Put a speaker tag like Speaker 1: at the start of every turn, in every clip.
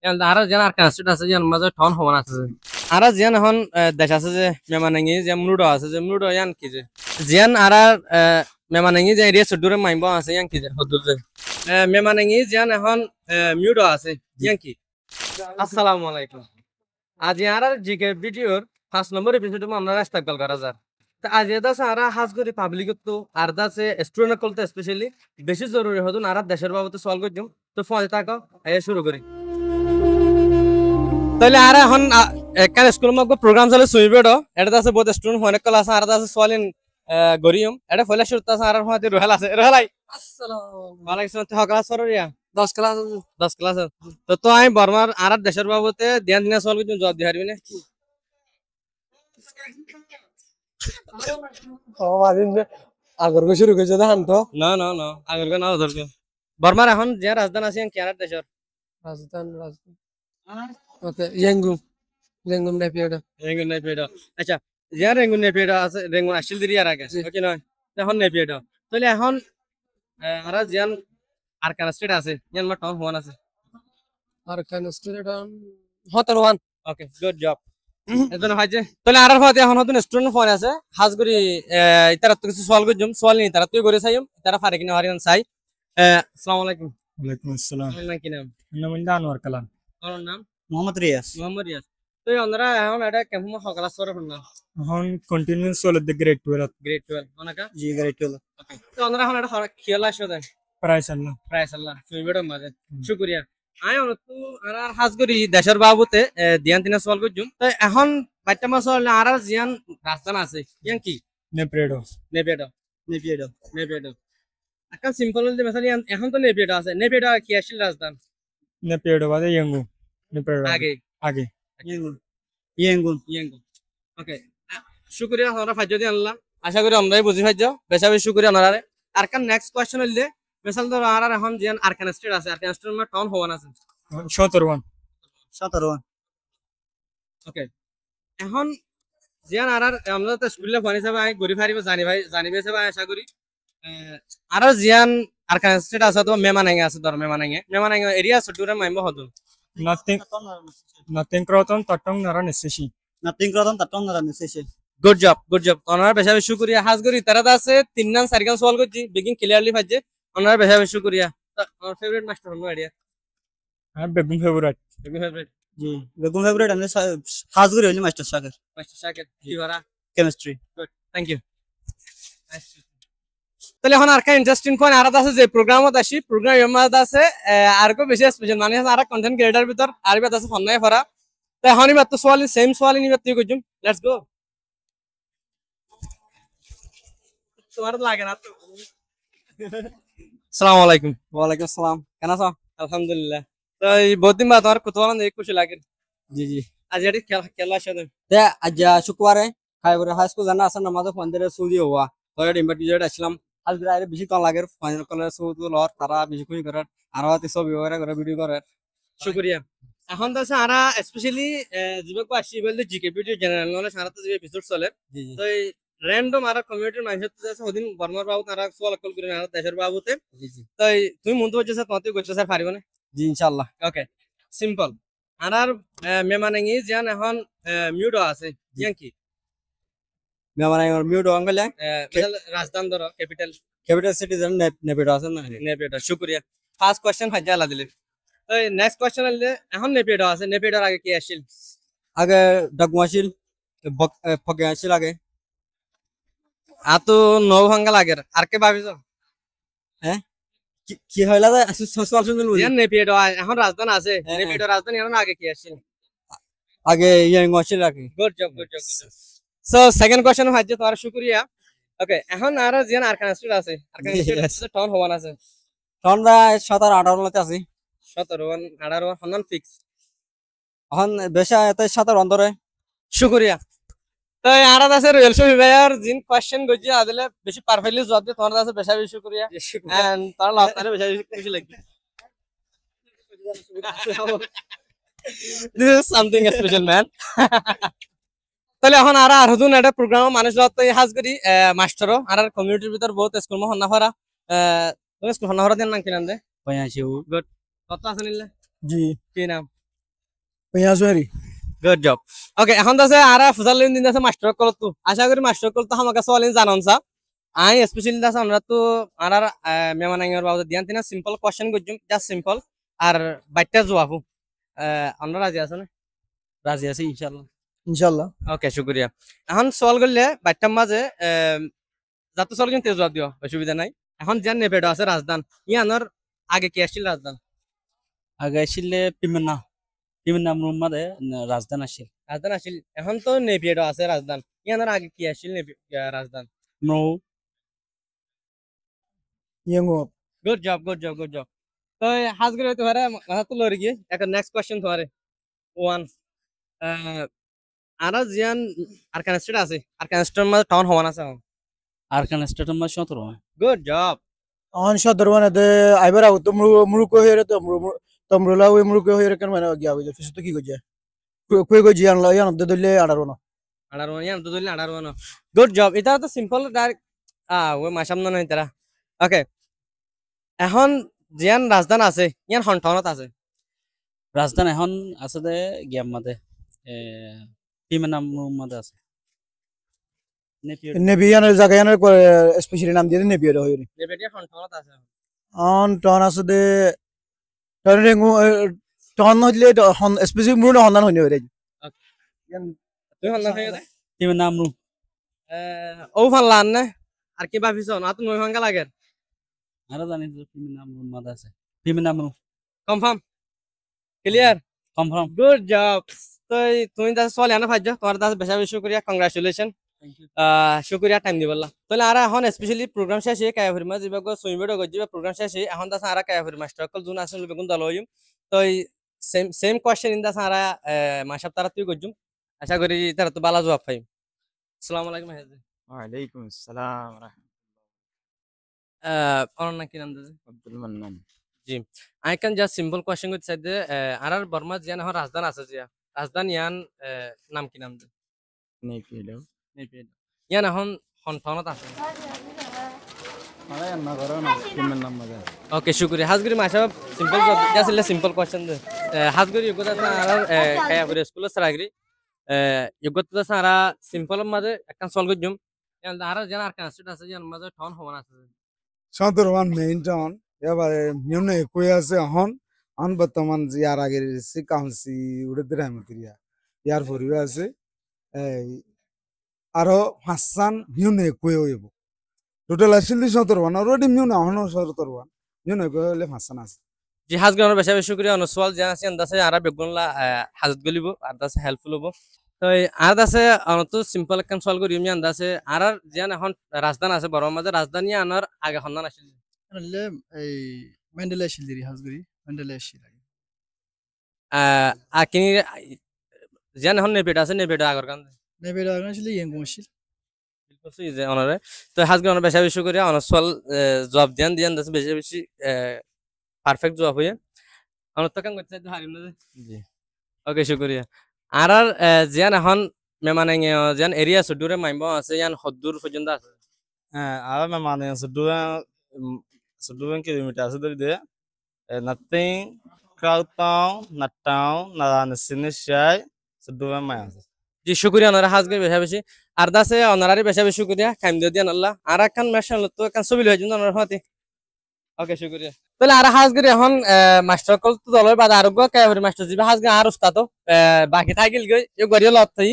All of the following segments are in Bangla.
Speaker 1: আরা যেন আর কানেক্টেড আছে যেন মাঝে টন হওয়ান আছে আরা যেন এখন দেশ আছে যে মেমানাঙ্গি যে মুডো আছে যে মুডো ইয়ান কি যে যেন আরা মেমানাঙ্গি যে এরিয়া সুদূরে মাইব আছে ইয়ান কি যে হদুর যে মেমানাঙ্গি যেন এখন মিউডো আছে ইয়ান কি আসসালামু আলাইকুম আজ আর জিকে ভিডিওর 5 নম্বর এপিসোডে আমরা ইস্তেকবাল করা যার তা আজ এটা সারা হাজগরি পাবলিক তো আর দাসে স্টুডেন্ট কলতে স্পেশালি বেশি জরুরি হদুন আর দেশের বাবদ সলভ করজুম তো ফোন থাকো শুরু করি তাহলে আর এখন একখান স্কুল মগ প্রোগ্রাম চলে সুইবেডো এটা আছে বহুত স্টুডেন্ট অনেক কল আছে আর আছে সোয়ালিন গরিয়ম এটা ফলে শুরু আছে আর হতে রোহেল আছে রোহেলাই আসসালামু আলাইকুম তে ক্লাস সরিয়া 10 ক্লাস তো আমি বর্মার আর দেশের বাবতে ধ্যান দিনা সলভ করতে জবাব দি হারবি না
Speaker 2: ও মাদিন আগর গো শুরু কইছো দান তো
Speaker 1: না না না আগের না ধরকে বর্মার এখন যে রাজধানী আছে কেনার দেশের
Speaker 2: রাজস্থান ওকে ইয়াঙ্গুম নেপিয়াডা
Speaker 1: রেঙ্গুন নেপিয়েডো আচ্ছা যে রেঙ্গুন নেপিয়েডো আছে রেঙ্গুন আসছিল দিরি আর আগে ওকে নয় এখন নেপিয়েডো তাহলে এখন আর জিয়ান আর কান স্টেট আছে জিয়ান মা টাউন হওয়ান আছে
Speaker 2: আর কান স্টুডেন্ট হতন ওয়ান
Speaker 1: ওকে গুড জব এজন্য হয় যে তাহলে আর ফাতে এখন নতুন স্টুডেন্ট ফোন আছে হাজগুড়ি ইতারা তো কিছু সওয়াল করজম সওয়াল নি তারা তুই করে চাইম তারা পারে কিনা হারিয়ান চাই আসসালামু আলাইকুম
Speaker 3: ওয়ালাইকুম আসসালাম
Speaker 1: আপনার নাম কি নাম
Speaker 3: নাম আনোয়ার কালাম
Speaker 1: আপনার নাম
Speaker 3: মোহাম্মদ রিয়াজ
Speaker 1: মোহাম্মদ রিয়াজ তো আমরা এখন এটা কেমন সকাল সরে না
Speaker 3: এখন কন্টিনিউস চলে দি গ্রেড 12
Speaker 1: গ্রেড 12 অনেকা
Speaker 3: জি গ্রেড 12
Speaker 1: ওকে তো আমরা এখন এটা খেয়াল আসো দেন
Speaker 3: প্রায় সাল্লাম
Speaker 1: প্রায় সাল্লাহ সুইবেডম মাঝে শুকরিয়া আয় তো আর হাজ করি দেশের বাবুতে দিয়ান তিনা সওয়াল করজুম তো এখন বাচ্চা মাস হলে আর জিয়ান রাস্তা আছে ইয়ান কি
Speaker 3: নেপ্রেডো
Speaker 1: নেপেডো
Speaker 3: নেপিয়েডো
Speaker 1: নেপেডো এখন সিম্পল হলে মেসালি এখন তো নেপেডো আছে নেপেডো কি আসল রাজধান
Speaker 3: নেপিয়েডো বাদে ইয়াঙ্গু নেপ্রেডো
Speaker 1: আগে
Speaker 3: আগে
Speaker 1: ইয়েঙ্গুন ওকে শুকরিয়া আমরা ফাজ্য দিয়ে আনলাম আশা করি আমরাই বুঝি ফাজ্য বেশা বেশি শুকরিয়া আপনারা আর কান নেক্সট কোশ্চেন হইলে মেসাল ধরো আর এখন জিয়ান আরকান স্টেট আছে আরকান স্টেট মা টাউন হওয়ান আছে
Speaker 3: 17
Speaker 1: ওকে এখন জিয়ান আর আমরা তো স্কুলে ফোন হিসাবে আই গরি ফারিব জানিবে হিসাবে আশা করি আর জিয়ান আরকান স্টেট আছে তো মেমানাঙ্গে আছে ধর মেমানাঙ্গে এরিয়া সটুরে মাইম হদু
Speaker 3: নাথিং ক্রতন তটং নারা নেসেসি
Speaker 1: গুড জব ওনার বেশা বেশি শুকরিয়া হাজ করি তারা আছে 3 নাম 4 গান সলভ করছি বেগিং ক্লিয়ারলি ফাজে ওনার বেশা বেশি শুকরিয়া আমার ফেভারিট মাস্টার হলো আইডিয়া
Speaker 3: হ্যাঁ বেগুন ফেভারিট
Speaker 1: ফেভারিট
Speaker 4: জি বেগম ফেভারিট আমি হাজগুড়ি হইলি মাস্টার সাগর
Speaker 1: মাস্টার শাকির কি করা
Speaker 4: কেমিস্ট্রি
Speaker 1: গুড থ্যাংক ইউ তাহলে এখন আর কা ইন্টারেস্টিং কোন আর আছে যে প্রোগ্রামত আসি প্রোগ্রাম এমত আছে আর কো বেশি স্পেশাল মানে আর কন্টেন্ট ক্রিয়েটর ভিতর আর বিত আছে ফন্নাই ফরা তো এখন ইবাত তো সওয়াল সেম সওয়াল নিবাত তুই কইজুম লেটস গো তোমার লাগে না তো আসসালামু আলাইকুম
Speaker 4: ওয়ালাইকুম আসসালাম কেন আছো
Speaker 1: আলহামদুলিল্লাহ তো এই বহুত দিন বাদ আর কতবার না খুশি লাগে
Speaker 4: জি জি
Speaker 1: আজ এটি খেলা সাথে
Speaker 4: তে আজ শুক্রবারে খাইবরে হাই স্কুল জানা আছে নামাজ ফন্দের সৌদি হওয়া তো ইনভাইটেড আসলাম আজ আরে বেশি কম লাগে ফাইনাল কলে সৌদি লর তারা বেশি খুশি করে আর হাতে ছবি করে ভিডিও করে
Speaker 1: শুকরিয়া এখন তো আছে আর স্পেশালি যুবক আসি বলতে জিকে ভিডিও জেনারেল নলেজ আর তো যে এপিসোড চলে
Speaker 4: জি জি
Speaker 1: তো এই র্যান্ডম আর কমিউনিটির মানুষ তো আছে ওদিন বর্মার বাবু তারা সোয়াল কল করে আর দেশের বাবুতে
Speaker 4: জি জি
Speaker 1: তো তুমি মন তো হচ্ছে স্যার তোমাতে কইছো স্যার পারিব না
Speaker 4: জি ইনশাআল্লাহ
Speaker 1: ওকে সিম্পল আর মেমানাঙ্গি জান এখন মিউডো আছে জিয়ান কি
Speaker 4: মেমানাই মিউট অঙ্গলে
Speaker 1: রাজধান ধরো ক্যাপিটাল
Speaker 4: ক্যাপিটাল সিটিজেন নেপিডো আছে না
Speaker 1: নেপেডো শুকরিয়া ফার্স্ট কোশ্চেন হাজা আলা দিলে তো নেক্সট কোশ্চেন হলে এখন নেপেডো আছে নেপেডোর আগে কি আসিল
Speaker 4: আগে ডগমাশিল ফকে আসিল আগে
Speaker 1: আতো নৌ ভাঙ্গা লাগে আর কে ভাবিছ
Speaker 4: হ্যাঁ কি হইলা সসওয়াল শুনল
Speaker 1: জিয়ান নেপেডো এখন রাজধান আছে
Speaker 4: হ্যাঁ,
Speaker 1: নেপেডো রাজধান এখন আগে কি আসিল
Speaker 4: আগে ইয়াং আসিল আগে
Speaker 1: good job so second question হাজা তোমার শুকরিয়া ওকে এখন আর জিয়ান আরকান স্টেট আছে আরকান স্টেট টাউন হওয়ান আছে
Speaker 4: ঠান্ডা 17-18 লতে আছে
Speaker 1: 17 18 ফিক্স
Speaker 4: এখন বেশা এত 17 অন্তরে
Speaker 1: শুকরিয়া তো আর আছে রয়্যাল শো ভাইয়ার জিন কোশ্চেন গজি আদলে বেশি পারফেক্টলি জবাব দিয়ে তোমার কাছে বেশি বেশি শুকরিয়া এন্ড তার লাভ তারে বেশি বেশি খুশি লাগবে this is something special man তাহলে এখন আর হদুন একটা প্রোগ্রাম মানুষ যত হাজ করি মাস্টারও আর কমিউনিটির ভিতর বহুত স্কুল মহ না ফরা তুমি স্কুল না ফরা দেন না কিনান দে
Speaker 4: পয়াশিও
Speaker 1: গুড কত আছে নিলে
Speaker 3: জি
Speaker 1: কি নাম
Speaker 2: পেঁয়াজুয়ারি
Speaker 1: গুড জব ওকে এখন আছে আর ফুসালিন দিন আছে মাস্টার কল তো আশা করি মাস্টার কল তো আমাকে সওয়ালিন জানান সা আই স্পেশালি আছে আমরা তো আর মেমানাঙ্গের বাবদ দিয়ান তিনা সিম্পল কোশ্চেন গজুম জাস্ট সিম্পল আর বাইটা জওয়াবু আমরা রাজি আছে না রাজি আছি ইনশাআল্লাহ
Speaker 2: ইনশাল্লাহ
Speaker 1: ওকে শুকরিয়া এখন সওয়াল করলে বাইটার মাঝে যত সওয়াল কিন্তু জবাব দিও অসুবিধা নাই এখন জান নেপেডো আছে রাজধান ইয়ানোর আগে কি আসছিল রাজধান
Speaker 5: আগে আসলে পিমেন্না মুহাম্মদে রাজধান আসিল
Speaker 1: রাজধান আসিল এখন তো নেপিয়েডো আছে রাজধান ইয়ানোর আগে কি আসছিল রাজধান
Speaker 5: মৌ
Speaker 2: ইয়েঙ্গো
Speaker 1: good job good job good job তো হাজগুলো তোমারে মাথা তুলো রে গিয়ে এখন নেক্সট কোশ্চেন তোমারে ওয়ান আর জিয়ান আরকান স্টেট আছে আরকান স্টেট মধ্যে টাউন হওয়ান আছে
Speaker 5: আরকান স্টেটের মধ্যে 17
Speaker 1: গুড জব
Speaker 2: অন সদরওয়ানে দে আইবার আউ তো মুরুকো হইরে তো তোমরুলা ওই মুরুকো হইরে কেন মানে গিয়া হইছে ফিসু তো কি গজে কই গজি আনলা ইয়ান দে দলে আড়ারোনা
Speaker 1: আড়ার ওয়ান ইয়ান দুদুল আড়ার ওয়ান গুড জব এটা তো সিম্পল ডাইরেক্ট ওই মাসাম না নাই তারা ওকে এখন জিয়ান রাজধান আছে ইয়ান হন্টাউনত আছে
Speaker 5: রাজধান এখন আছে দে গিয়াম মাদে পিমেন্না মুহাম্মদে আছে নেপিয়র
Speaker 2: নেবিয়ানের জায়গা ইয়ানের স্পেশালি নাম দিয়ে নেবিয়ার হইরে
Speaker 1: নেবেটিয়া হন্টাউনত আছে
Speaker 2: অন টন আছে দে টন রেঙ্গু টন হইলে হন স্পেশালি মুরুনা হন্দান হইনে হইরে
Speaker 1: তুই হন্দান হয়ে গেছে
Speaker 5: পিমেন্না মুরু
Speaker 1: ও ফানলান না আর কি ভাবিছ না তুমি ওই ফাঙ্গা লাগে
Speaker 5: আরো জানি যে পিমেন্না মুহাম্মদ আছে পিমেন্না মুরু
Speaker 1: confirm clear
Speaker 5: confirm
Speaker 1: good job তো তুমি দাস সওয়াল আনা ফাজ্জা তোমার দাস বেশা বেশি শুকরিয়া কংগ্রাচুলেশন শুকরিয়া টাইম দিবল্লা তাহলে আর এখন স্পেশালি প্রোগ্রাম শেষে কায়াফুরিমা যিবাগ সুইমেডো গজিবা প্রোগ্রাম শেষে এখন দাস আর কায়াফুরি মাস্টার কল জুন আসল বেগুন দলয়ুম তো সেম সেম কোশ্চেন ইন দাস আর মাশাব তারা তুই গজুম আশা করি তারা তো বালা জবাব পাইম আসসালামু আলাইকুম হাজি
Speaker 3: ওয়ালাইকুম আসসালাম
Speaker 1: অনন্য কি নাম দাদা
Speaker 3: Abdul Mannan
Speaker 1: ji I can just simple question with সাইড আর বর্মা জিয়ান এখন রাজধান আছে জিয়া রাজধান ইয়ান নাম কি নাম দে
Speaker 3: নেপিয়েডো
Speaker 1: ইয়ান এখন হন্টাউনত আছে
Speaker 3: আরে না করো না পিমেন্না মধ্যে
Speaker 1: ওকে শুক্রিয়া Hajguri মাসাব simple just simple question দে হাজগুড়ি যোগ্যতা আর কায়া করে স্কুল সারাগরি যোগ্যতা সারা সিম্পল মাঝে একটা সলভ করজুম ইয়ান আর জানা আর কানস্টেট আছে ইয়ান মাঝে টাউন হওয়ান আছে
Speaker 6: সদরওয়ান মেইন টাউন এবারে নিম্নে কই আছে অন বর্তমান যে আর আগের সে কাউন্সি উড়ে দিরামতিয়া ইয়ার পরিও আছে এই আরো হাসান নিম্নে কই হইব টোটাল আসলে সদরওয়ান অলরেডি নিম্নে হন সদরওয়ান নিম্নে কই হলে হাসান আছে
Speaker 1: জি হাজগুড়ি বেশা বেশি শুক্রিয়া অনুসওয়াল জানা আছে আন্দাসে আর বেগুনলা হাজত গলিব আর দাসে হেল্পফুল হবো তো আর দাসে অনত সিম্পল একটা সলভ করি আমি আন্দাসে আর জিয়ান এখন রাজধান আছে বড় মাঝে রাজধানী আনার আগে সন্ধান আসছিল
Speaker 2: আনলে এই মেন্ডেলা শিলদিরি হাজগুড়ি মেন্ডেলা শিল
Speaker 1: আকিনি জিয়ান এখন নেপেড আছে নেপেড আগর কান
Speaker 2: নেবেলা আসলে ইয়েঙ্গো শিল
Speaker 1: করছি যে অনারে তো হাজকে অনার বেশা বেশি করে অনার সওয়াল জবাব দিয়ান দিয়ান দাসে বেশি বেশি পারফেক্ট জবাব হয়ে অনার তো কাম করতে হারিম না জি ওকে শুকরিয়া আর জিয়ান এখন মেমানে জিয়ান এরিয়া সুদূরে মাইম্ব আছে ইয়ান হদ্দুর পর্যন্ত আছে
Speaker 7: হ্যাঁ আর মানে সুদূর কিলোমিটার আছে ধরে দিয়ে nothing crowd town nut town না সিনিশাই সুদূর মাই আছে
Speaker 1: জি শুকরিয়া অনার হাজকে বেশা বেশি আর দাসে অনারারি বেশা বেশি শুকরিয়া খাইম দিয়ে দিয়ান আল্লাহ আর একখান মেশান তো একখান ছবি লই জন্য অনার হাতে ওকে শুকরিয়া তাহলে আর হাজগরি এখন মাস্টার কল তো দলের বাদ আরোগ্য কায়াবরি মাস্টার জিবা হাজগে আর উস্তাদ বাকি থাকিল গই এ গরিয়া লত থাই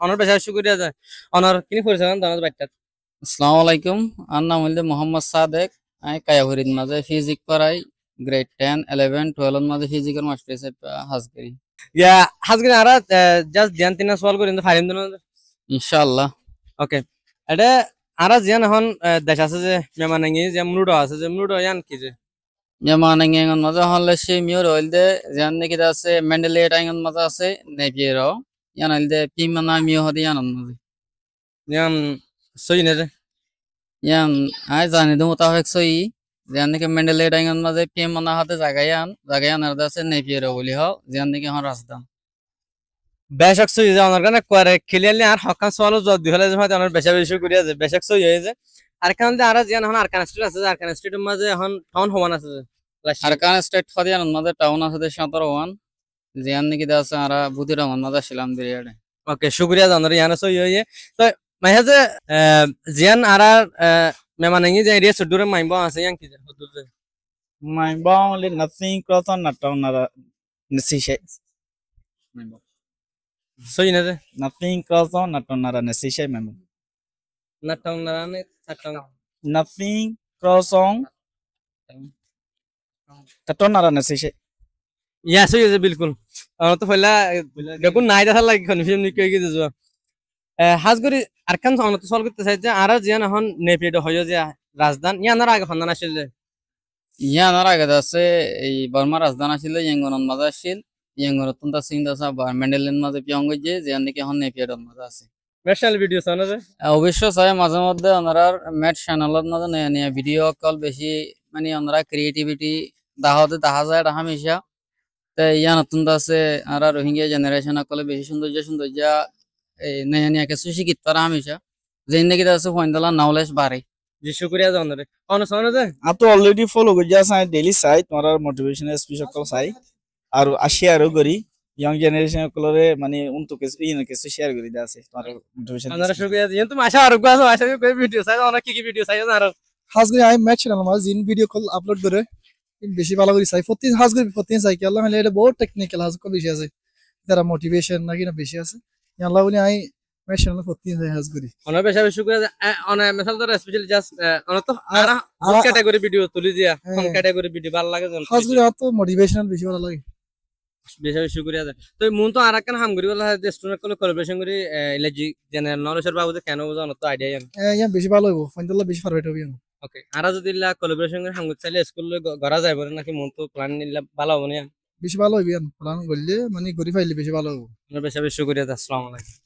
Speaker 1: অনার বেশা শুকরিয়া যায় অনার কিনি পরিচালনা দনার বাইটা
Speaker 8: আসসালামু আলাইকুম আর নাম হইলে মোহাম্মদ সাদেক আমি কায়াহুরির মাঝে ফিজিক পড়াই গ্রেড 10 11 12 এর মাঝে ফিজিকের মাস্টার হিসেবে হাজগরি
Speaker 1: ইয়া হাজগরি আর জাস্ট ধ্যান তিনা সওয়াল করি ফাইলিম দন
Speaker 8: ইনশাআল্লাহ
Speaker 1: ওকে এটা আর জিয়ান এখন দেশ আছে যে মেমানাঙ্গি যে মুরুডো আছে যে মুরুডো ইয়ান কি যে
Speaker 8: মেমানাঙ্গের মাঝে হলে সে মিওর হইলদে জান নাকি আছে মেন্ডেলে টাইঙ্গের মাঝে আছে নেপিয়েরো ইয়ান হইলদে পিমানা মিও হদি ইয়ান মাঝে
Speaker 1: ইয়ান সই নে যে
Speaker 8: ইয়ান আই জানি দু মোতাবেক সই জান নাকি মেন্ডেলে টাইঙ্গের মাঝে পিমানা হাতে জাগায়ান আর আছে নেপিয়েরো বলি হও জান নাকি হন রাজধান
Speaker 1: বেশক সই যে অনার কানে করে খেলিয়ালি আর হকান সওয়াল জদ দি হলে যে হয় অনার বেশা বেশি করিয়া যে বেশক সই হয়ে যে আর কারণ আর জিয়ান এখন আর কান স্টেট আছে আর কান স্টেটের মাঝে এখন টাউন হওয়ান আছে যে
Speaker 8: আরকান স্টেট হদি ইয়ান মাঝে টাউন আছে 17 ওয়ান জিয়ান নাকি আছে আরা বুদির রহমান মাঝে ছিলাম দিরিয়াডে
Speaker 1: ওকে শুক্রিয়া জানার ইয়ানা সই হইয়ে তো মাইহা যে জিয়ান আরার মেমানাঙ্গি যে এরিয়া সুদূরে মাইব আছে ইয়ান কি যে হদুর যে
Speaker 3: My bong nothing cross on not on necessary.
Speaker 1: সই না যে
Speaker 3: Nothing cross on not on a necessary memo.
Speaker 1: নাটং নারানে থাটং
Speaker 3: Nothing cross on Taton not a necessary.
Speaker 1: ইয়া সই যে বিলকুল তো ফেলা দেখুন নাই দেখা লাগে কনফিউশন নি কই গিয়ে যাওয়া হাজগরি আরকান সামনে তো সলভ করতে চাই যে আরা জিয়ান এখন নেপিড হইও যে রাজধান ইয়ানার আগে ফান্দান আসলে যে
Speaker 8: ইয়ান আর আগে আছে এই বর্মা রাজধানী ছিল ইয়াঙ্গনন মাঝে আসছিল ইয়াঙ্গন অত্যন্ত চিন্তা আছে বা মেন্ডেলেন মাঝে পিয়ং গইছে জিয়ান নাকি এখন নেপিয়ার মাঝে আছে
Speaker 1: ন্যাশনাল ভিডিও সানা যে
Speaker 8: অবশ্য চাই মাঝে মধ্যে ওনারা ম্যাট চ্যানেলত মাঝে নয়া নয়া ভিডিও কল বেশি মানে ওনারা ক্রিয়েটিভিটি দেখা যায় এটা হামেশা তো ইয়া নতুন আছে আর রোহিঙ্গা জেনারেশন কলে বেশি সৌন্দর্য এই নয়া নয়া কিছু শিখিত পারা হামেশা যে নাকি আছে ফয়ন্দলা নলেজ বাড়ে
Speaker 1: জি শুক্রিয়া জানারে সানা যে
Speaker 3: I to already follow good just I daily site, more motivational speech of site. Are a share gori, young generation of color money unto in a case to share with us. Motivation.
Speaker 1: আনারা শুক্রিয়া দিন তুমি আশা আর গাছ আশা কই ভিডিও চাই অনেক কি ভিডিও চাই আর
Speaker 2: হাজগরি আই ম্যাচ চ্যানেল মাঝ ইন ভিডিও কল আপলোড করে বেশি ভালো করে চাই 14 হাজগরি 14 চাই কি আল্লাহ হলে এটা বহুত টেকনিক্যাল হাজগরি বেশি আছে যারা মোটিভেশন নাকি না বেশি আছে আল্লাহ বলি আই ম্যাচ চ্যানেল 14 চাই হাজগরি
Speaker 1: অনেক বেশি শুক্রিয়া অনেক মিসাল ধর স্পেশালি জাস্ট অনেক তো আর ক্যাটাগরি ভিডিও তুলি দিয়া কোন ক্যাটাগরি ভিডিও ভালো লাগে জন
Speaker 2: হাজগরি তো মোটিভেশনাল বেশি ভালো লাগে
Speaker 1: বেশি শুক্রিয়া তো মন তো আর কেন হাম করি বলা যে স্টুডেন্ট কল কোলাবোরেশন করি ইলাজি জেনারেল নলেজের বাবু কেন বুঝানো তো আইডিয়া
Speaker 2: ইয়া বেশি ভালো হইব ফাইনাল বেশি পারফেক্ট হবে
Speaker 1: ওকে আর যদি কোলাবোরেশন করে হাম চাইলে স্কুল গড়া যাইব নাকি মন তো প্ল্যান নিলে ভালো হবে না
Speaker 2: বেশি ভালো হইবে প্ল্যান করলে মানে গরি ফাইলে বেশি ভালো হইব
Speaker 1: বেশি শুক্রিয়া আসসালামু আলাইকুম